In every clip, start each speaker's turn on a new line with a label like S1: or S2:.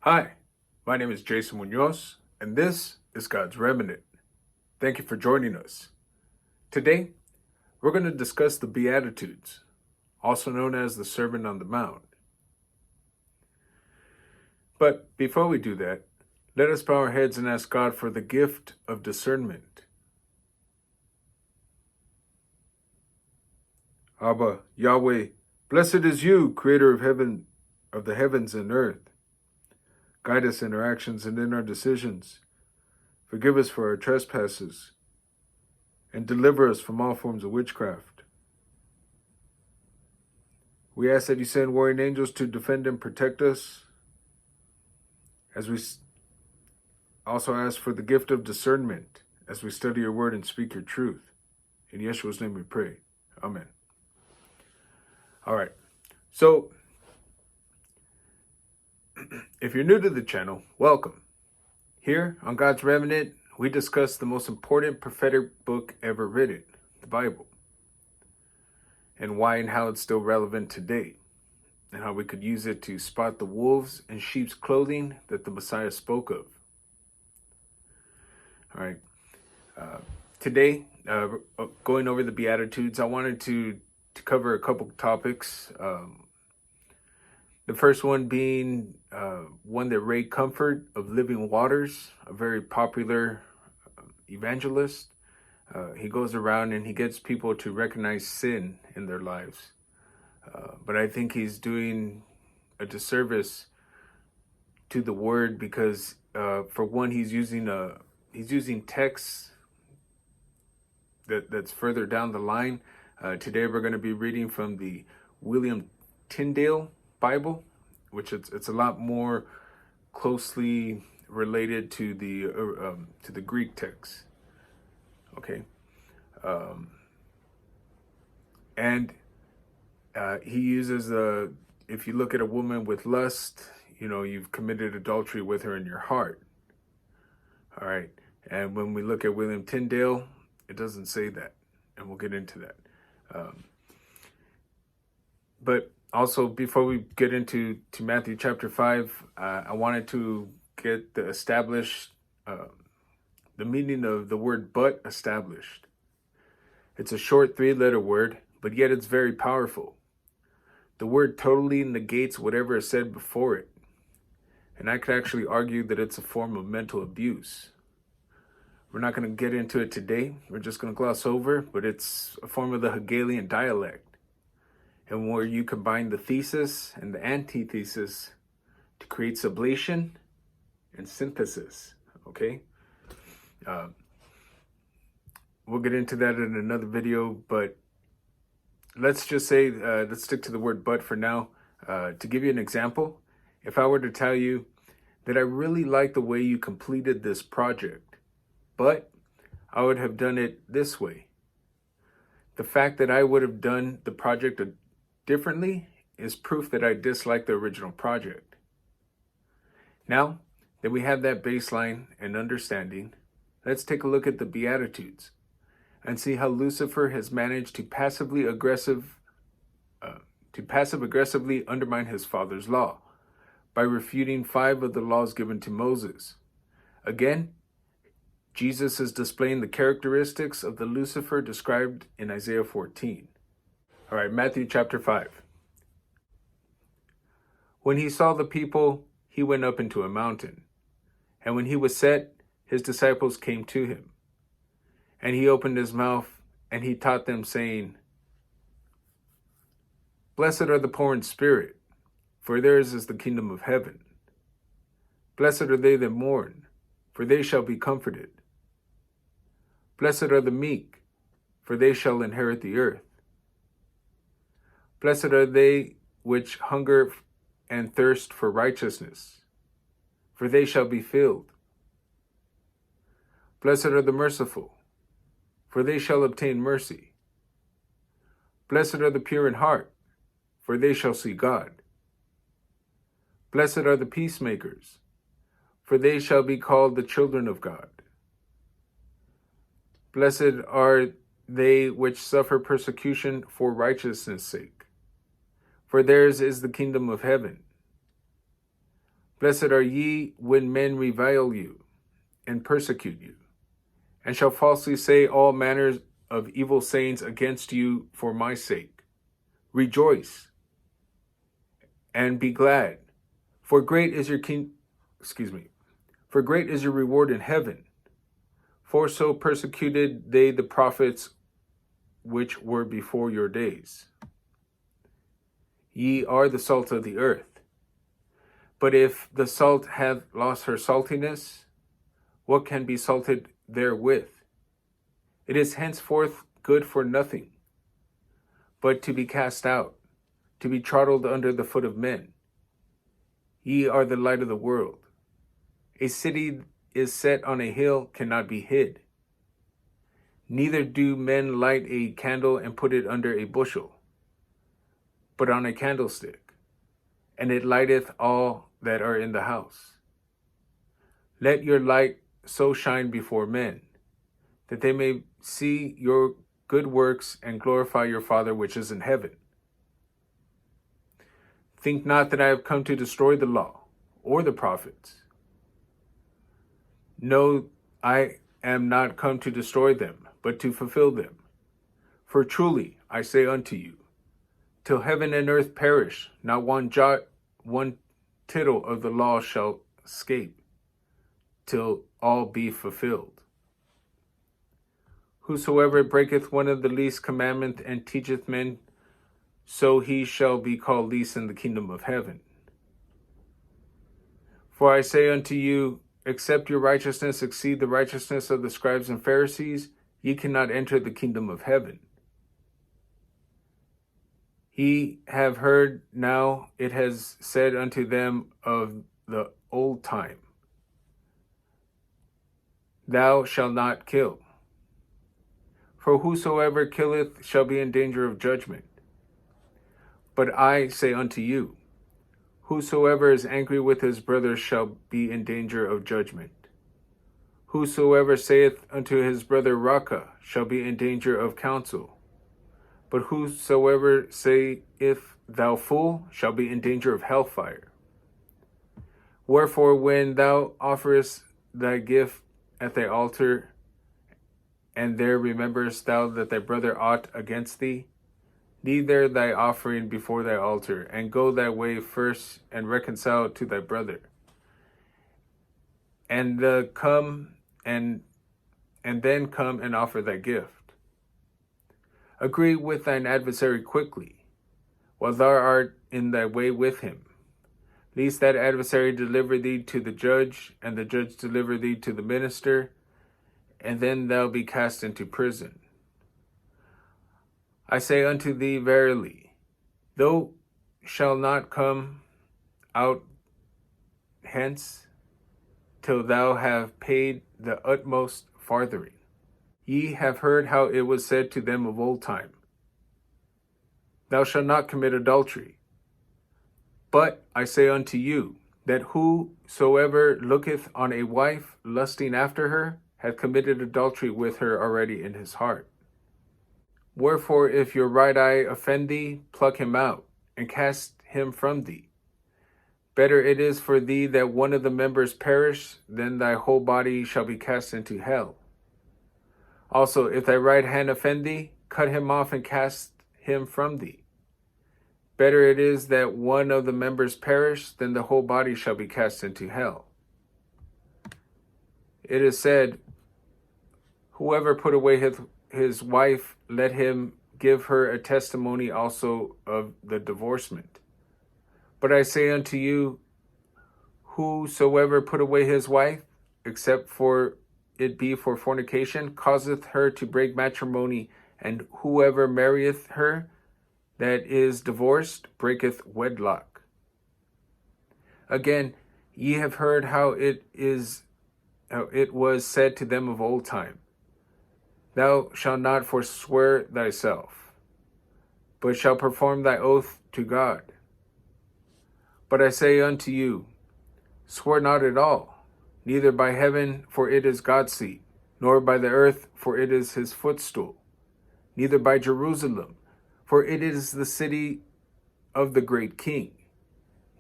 S1: Hi, my name is Jason Munoz, and this is God's Remnant. Thank you for joining us. Today, we're going to discuss the Beatitudes, also known as the Sermon on the Mount. But before we do that, let us bow our heads and ask God for the gift of discernment. Abba, Yahweh, blessed is you, creator of the heavens and earth. Guide us in our actions and in our decisions. Forgive us for our trespasses, and deliver us from all forms of witchcraft. We ask that you send warring angels to defend and protect us, as we also ask for the gift of discernment as we study your word and speak your truth. In Yeshua's name we pray. Amen. All right. So, if you're new to the channel, welcome. Here on God's Remnant, we discuss the most important prophetic book ever written, the Bible, and why and how it's still relevant today, and how we could use it to spot the wolves in sheep's clothing that the Messiah spoke of. All right. Today, going over the Beatitudes, I wanted to cover a couple topics. The first one being one that Ray Comfort of Living Waters, a very popular evangelist. He goes around and he gets people to recognize sin in their lives. But I think he's doing a disservice to the word because, for one, he's using texts that's further down the line. Today we're going to be reading from the William Tyndale Bible, which it's a lot more closely related to the Greek text. Okay, and he uses if you look at a woman with lust, you've committed adultery with her in your heart. All right, and when we look at William Tyndale, it doesn't say that, and we'll get into that. But also, before we get into Matthew chapter 5, I wanted to get the meaning of the word "but" established. It's a short 3-letter word, but yet it's very powerful. The word totally negates whatever is said before it. And I could actually argue that it's a form of mental abuse. We're not going to get into it today. We're just going to gloss over, but it's a form of the Hegelian dialect, and where you combine the thesis and the antithesis to create sublation and synthesis, okay? We'll get into that in another video, but let's just say, let's stick to the word "but" for now. To give you an example, if I were to tell you that I really like the way you completed this project, but I would have done it this way. The fact that I would have done the project differently is proof that I dislike the original project. Now that we have that baseline and understanding, let's take a look at the Beatitudes and see how Lucifer has managed to passive aggressively undermine his father's law by refuting 5 of the laws given to Moses. Again, Jesus is displaying the characteristics of the Lucifer described in Isaiah 14. All right, Matthew chapter 5. When he saw the people, he went up into a mountain. And when he was set, his disciples came to him. And he opened his mouth, and he taught them, saying, "Blessed are the poor in spirit, for theirs is the kingdom of heaven. Blessed are they that mourn, for they shall be comforted. Blessed are the meek, for they shall inherit the earth. Blessed are they which hunger and thirst for righteousness, for they shall be filled. Blessed are the merciful, for they shall obtain mercy. Blessed are the pure in heart, for they shall see God. Blessed are the peacemakers, for they shall be called the children of God. Blessed are they which suffer persecution for righteousness' sake, for theirs is the kingdom of heaven. Blessed are ye when men revile you and persecute you, and shall falsely say all manners of evil sayings against you for my sake. Rejoice and be glad, for great is your for great is your reward in heaven. For so persecuted they the prophets which were before your days. Ye are the salt of the earth. But if the salt hath lost her saltiness, what can be salted therewith? It is henceforth good for nothing, but to be cast out, to be trodden under the foot of men. Ye are the light of the world. A city is set on a hill cannot be hid. Neither do men light a candle and put it under a bushel, but on a candlestick, and it lighteth all that are in the house. Let your light so shine before men, that they may see your good works and glorify your Father which is in heaven. Think not that I have come to destroy the law or the prophets. No, I am not come to destroy them, but to fulfill them. For truly I say unto you, till heaven and earth perish, not one jot, one tittle of the law shall escape, till all be fulfilled. Whosoever breaketh one of the least commandments and teacheth men, so he shall be called least in the kingdom of heaven. For I say unto you, except your righteousness exceed the righteousness of the scribes and Pharisees, ye cannot enter the kingdom of heaven. Ye have heard now it has said unto them of the old time, Thou shalt not kill. For whosoever killeth shall be in danger of judgment. But I say unto you, whosoever is angry with his brother shall be in danger of judgment. Whosoever saith unto his brother, Raca, shall be in danger of counsel. But whosoever saith, Thou fool, shall be in danger of hellfire. Wherefore, when thou offerest thy gift at thy altar, and there rememberest thou that thy brother ought against thee, leave there thy offering before thy altar, and go thy way first, and reconcile to thy brother. And then come and offer thy gift. Agree with thine adversary quickly, while thou art in thy way with him, lest that adversary deliver thee to the judge, and the judge deliver thee to the minister, and then thou be cast into prison. I say unto thee verily, thou shalt not come out hence till thou have paid the utmost farthing. Ye have heard how it was said to them of old time, Thou shalt not commit adultery. But I say unto you, that whosoever looketh on a wife lusting after her, hath committed adultery with her already in his heart. Wherefore, if your right eye offend thee, pluck him out, and cast him from thee. Better it is for thee that one of the members perish, than thy whole body shall be cast into hell. Also, if thy right hand offend thee, cut him off and cast him from thee. Better it is that one of the members perish, than the whole body shall be cast into hell. It is said, Whoever put away his wife, let him give her a testimony also of the divorcement. But I say unto you, whosoever put away his wife, except for it be for fornication, causeth her to break matrimony, and whoever marrieth her that is divorced breaketh wedlock. Again, ye have heard how it was said to them of old time, Thou shalt not forswear thyself, but shalt perform thy oath to God. But I say unto you, swear not at all, neither by heaven, for it is God's seat, nor by the earth, for it is his footstool, neither by Jerusalem, for it is the city of the great king,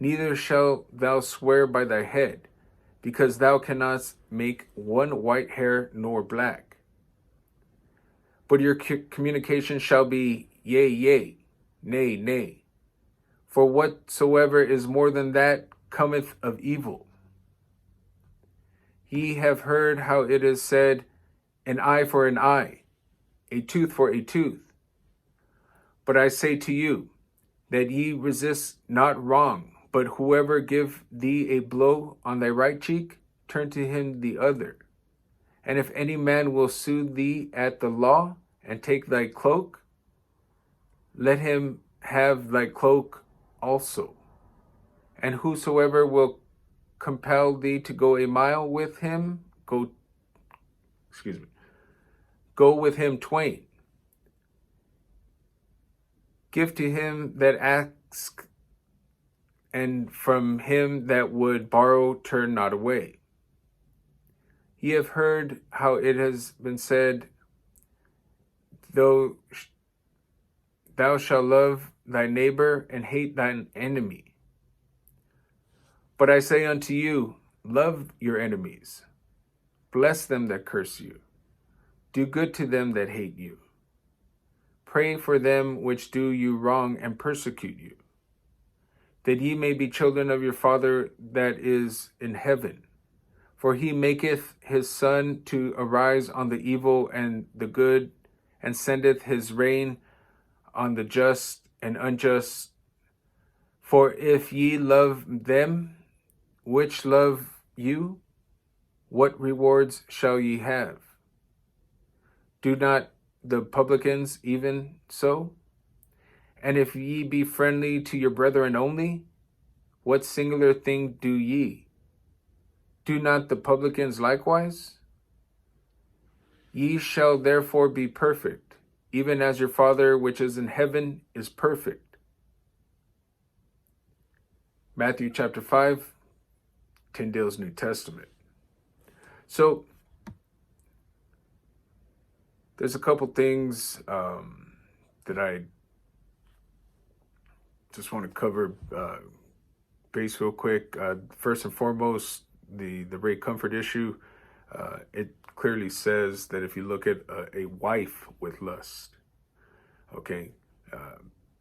S1: Neither shalt thou swear by thy head, because thou cannot make one white hair nor black. But your communication shall be yea, yea, nay, nay. For whatsoever is more than that cometh of evil. Ye have heard how it is said, an eye for an eye, a tooth for a tooth. But I say to you, that ye resist not wrong, but whoever give thee a blow on thy right cheek, turn to him the other. And if any man will sue thee at the law, and take thy cloak, let him have thy cloak also. And whosoever will compel thee to go a mile with him, go with him twain. Give to him that asks, and from him that would borrow turn not away. Ye have heard how it has been said, thou shalt love thy neighbor and hate thine enemy. But I say unto you, love your enemies, bless them that curse you, do good to them that hate you. Pray for them which do you wrong and persecute you, that ye may be children of your Father that is in heaven. For he maketh his sun to arise on the evil and the good, and sendeth his rain on the just and unjust. For if ye love them which love you, what rewards shall ye have? Do not the publicans even so? And if ye be friendly to your brethren only, what singular thing do ye? Do not the publicans likewise? Ye shall therefore be perfect, even as your Father which is in heaven is perfect. Matthew chapter 5, Tyndale's New Testament. So, there's a couple things that I just want to cover base real quick. First and foremost, the rape comfort issue. It clearly says that if you look at a wife with lust, okay,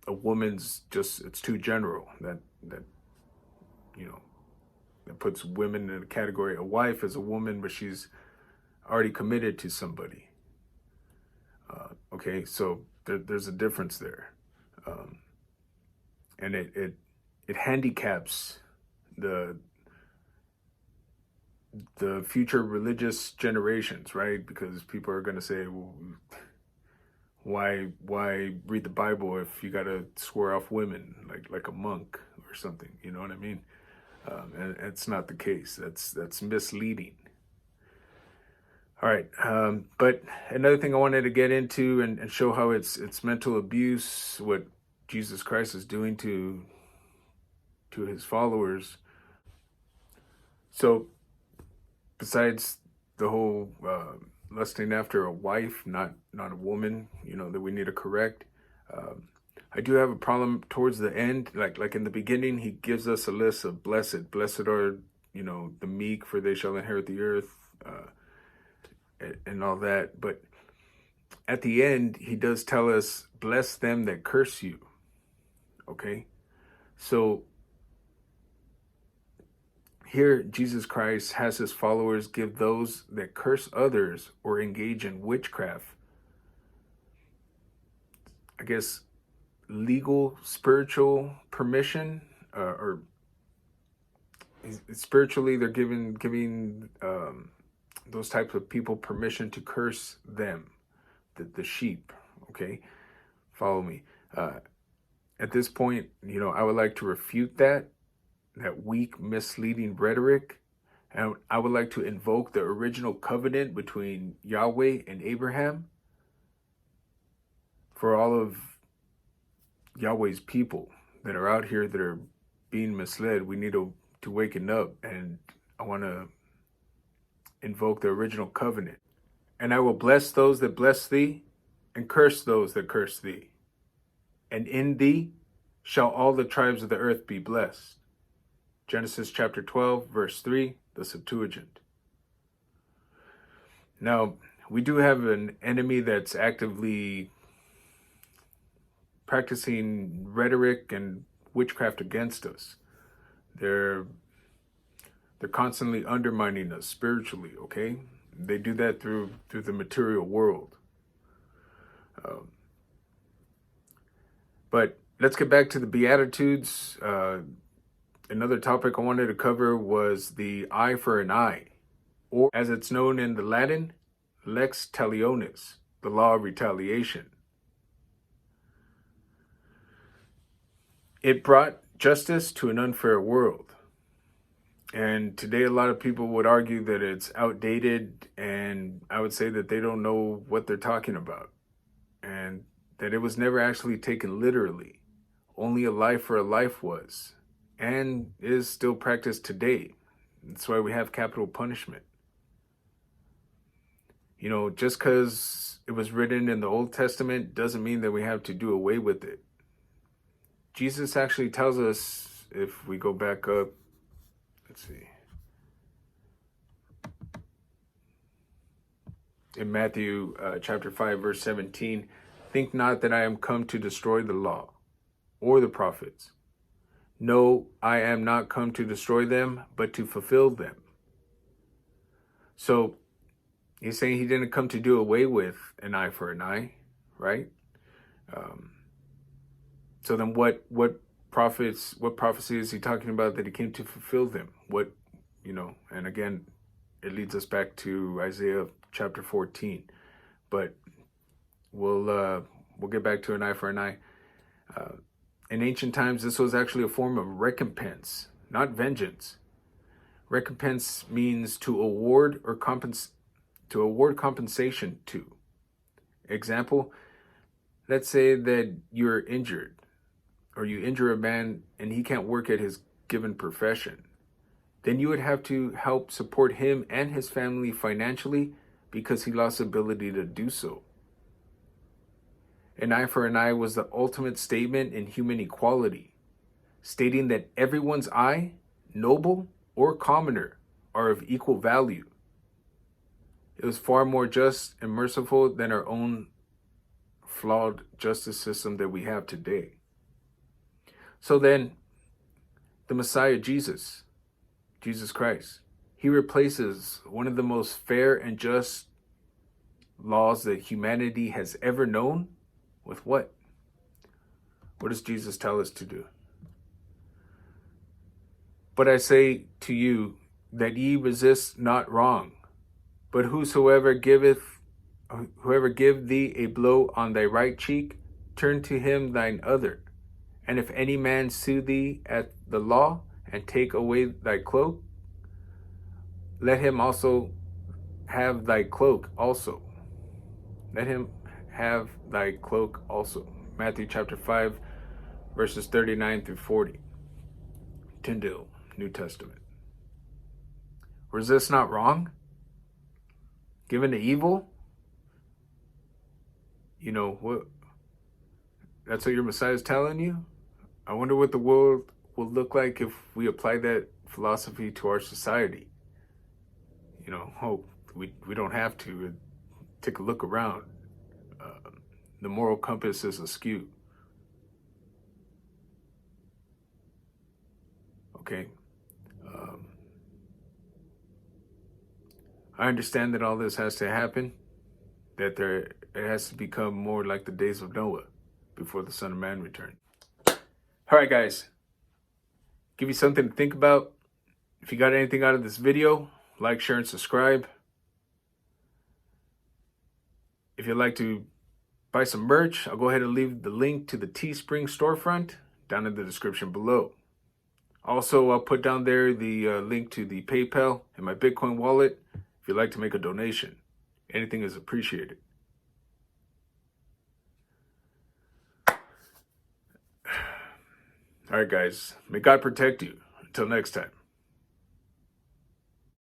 S1: a woman's just, it's too general. That puts women in a category. A wife is a woman, but she's already committed to somebody. Okay, so there's a difference there, and it handicaps the future religious generations, right? Because people are going to say, well, why read the Bible if you got to swear off women like a monk or something? You know what I mean? And it's not the case. That's misleading. All right, but another thing I wanted to get into and show how it's mental abuse, what Jesus Christ is doing to his followers. So, besides the whole lusting after a wife, not a woman, that we need to correct. I do have a problem towards the end, like in the beginning, he gives us a list of blessed are, the meek, for they shall inherit the earth. And all that, but at the end, he does tell us, bless them that curse you. Okay, so here Jesus Christ has his followers give those that curse others or engage in witchcraft, I guess, legal, spiritual permission, or spiritually they're giving those types of people permission to curse them, the sheep. Okay, follow me. At this point, I would like to refute that weak, misleading rhetoric, and I would like to invoke the original covenant between Yahweh and Abraham for all of Yahweh's people that are out here that are being misled. We need to waken up, and I want to invoke the original covenant. And I will bless those that bless thee, and curse those that curse thee. And in thee shall all the tribes of the earth be blessed. Genesis chapter 12, verse 3, the Septuagint. Now, we do have an enemy that's actively practicing rhetoric and witchcraft against us. They're constantly undermining us spiritually, okay? They do that through the material world. But let's get back to the Beatitudes. Another topic I wanted to cover was the eye for an eye, or as it's known in the Latin, lex talionis, the law of retaliation. It brought justice to an unfair world. And today a lot of people would argue that it's outdated, and I would say that they don't know what they're talking about, and that it was never actually taken literally. Only a life for a life was, and is still practiced today. That's why we have capital punishment. You know, just because it was written in the Old Testament doesn't mean that we have to do away with it. Jesus actually tells us, if we go back up, let's see, in Matthew chapter 5, verse 17, think not that I am come to destroy the law or the prophets. No, I am not come to destroy them, but to fulfill them. So he's saying he didn't come to do away with an eye for an eye, right? So then what prophecy is he talking about that he came to fulfill them? What, you know, and again, it leads us back to Isaiah chapter 14. But we'll get back to an eye for an eye. In ancient times, this was actually a form of recompense, not vengeance. Recompense means to award or compensation to. Example, let's say that you're injured, or you injure a man and he can't work at his given profession. Then you would have to help support him and his family financially because he lost the ability to do so. An eye for an eye was the ultimate statement in human equality, stating that everyone's eye, noble or commoner, are of equal value. It was far more just and merciful than our own flawed justice system that we have today. So then, the Messiah, Jesus Christ, he replaces one of the most fair and just laws that humanity has ever known with what? What does Jesus tell us to do? But I say to you that ye resist not wrong, but whoever give thee a blow on thy right cheek, turn to him thine other. And if any man sue thee at the law, and take away thy cloak, let him also have thy cloak also. Let him have thy cloak also. Matthew chapter 5, verses 39 through 40. Tyndale, New Testament. Resist not wrong? Given to evil? You know, what? That's what your Messiah is telling you? I wonder what the world will look like if we apply that philosophy to our society. You know, we don't have to. Take a look around. The moral compass is askew. Okay. I understand that all this has to happen, that it has to become more like the days of Noah before the Son of Man returned. All right, guys. Give you something to think about. If you got anything out of this video, like, share, and subscribe. If you'd like to buy some merch, I'll go ahead and leave the link to the Teespring storefront down in the description below. Also, I'll put down there the link to the PayPal and my Bitcoin wallet if you'd like to make a donation. Anything is appreciated. All right, guys. May God protect you. Until next time.